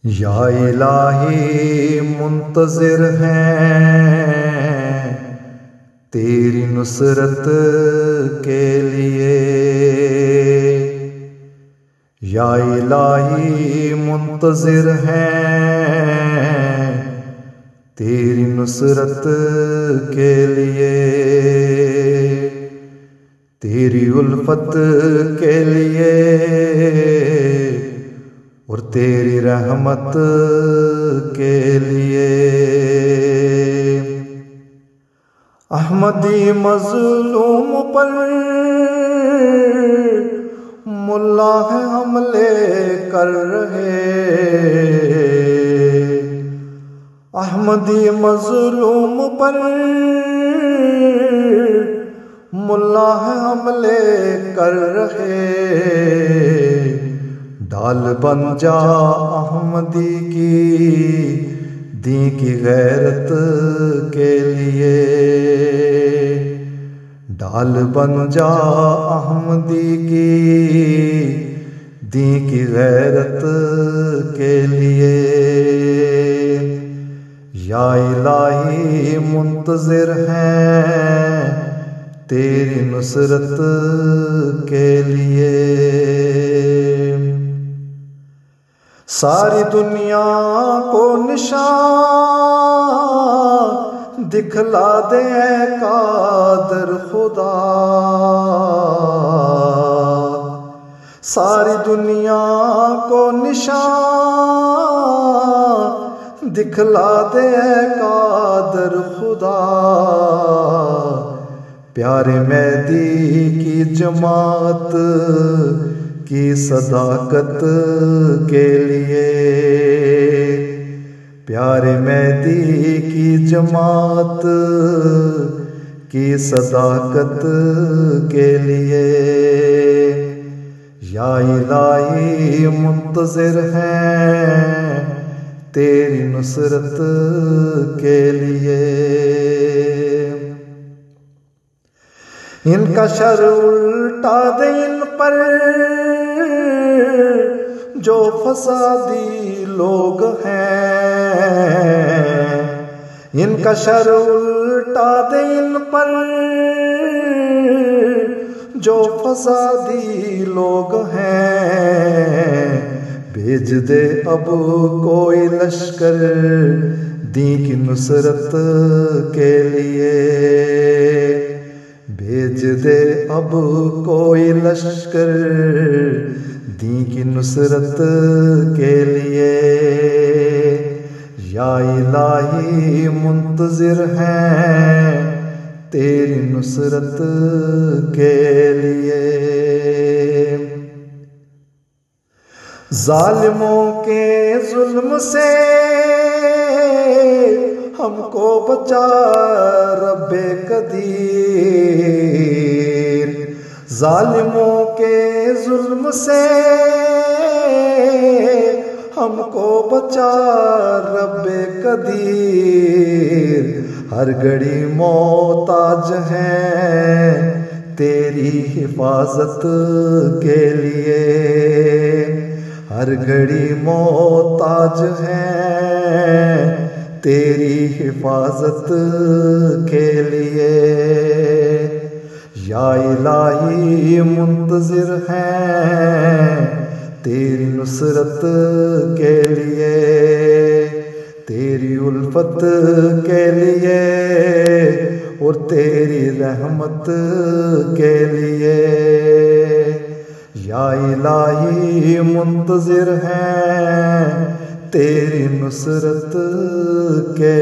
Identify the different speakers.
Speaker 1: یا الہی منتظر ہیں تیری نصرت کے لیے، یا الہی منتظر ہیں تیری نصرت کے لیے، تیری الفت کے لیے اور تیری رحمت کے لیے۔ احمدی مظلوم پر ملا ہے حملے کر رہے، احمدی مظلوم پر ملا ہے حملے کر رہے، ڈال بن جا احمدی کی دین کی غیرت کے لیے، ڈال بن جا احمدی کی دین کی غیرت کے لیے، یا الہی منتظر ہیں تیری نصرت کے لیے۔ ساری دنیا کو نشان دکھلا دے اے قادر خدا، ساری دنیا کو نشان دکھلا دے اے قادر خدا، پیارے مہدی کی جماعت کی صداقت کے لیے، پیارے مہدی کی جماعت کی صداقت کے لیے، یا الہی منتظر ہیں تیری نصرت کے لیے۔ ان کا شر الٹا دے ان پر جو فسادی لوگ ہیں، ان کا شر الٹا دے ان پر جو فسادی لوگ ہیں، بھیج دے اب کوئی لشکر دین کی نصرت کے لیے، بھیج دے اب کوئی لشکر دین کی نصرت کے لیے، یا الہی منتظر ہیں تیری نصرت کے لیے۔ ظالموں کے ظلم سے ہم کو بچا رب قدیر، ظالموں کے ظلم سے ہم کو بچا رب قدیر، ہر گھڑی محتاج ہیں تیری حفاظت کے لیے، ہر گھڑی محتاج ہیں تیری حفاظت کے لیے، یا الہی منتظر ہیں تیری نصرت کے لیے، تیری الفت کے لیے اور تیری رحمت کے لیے، یا الہی منتظر ہیں تیری نصرت کے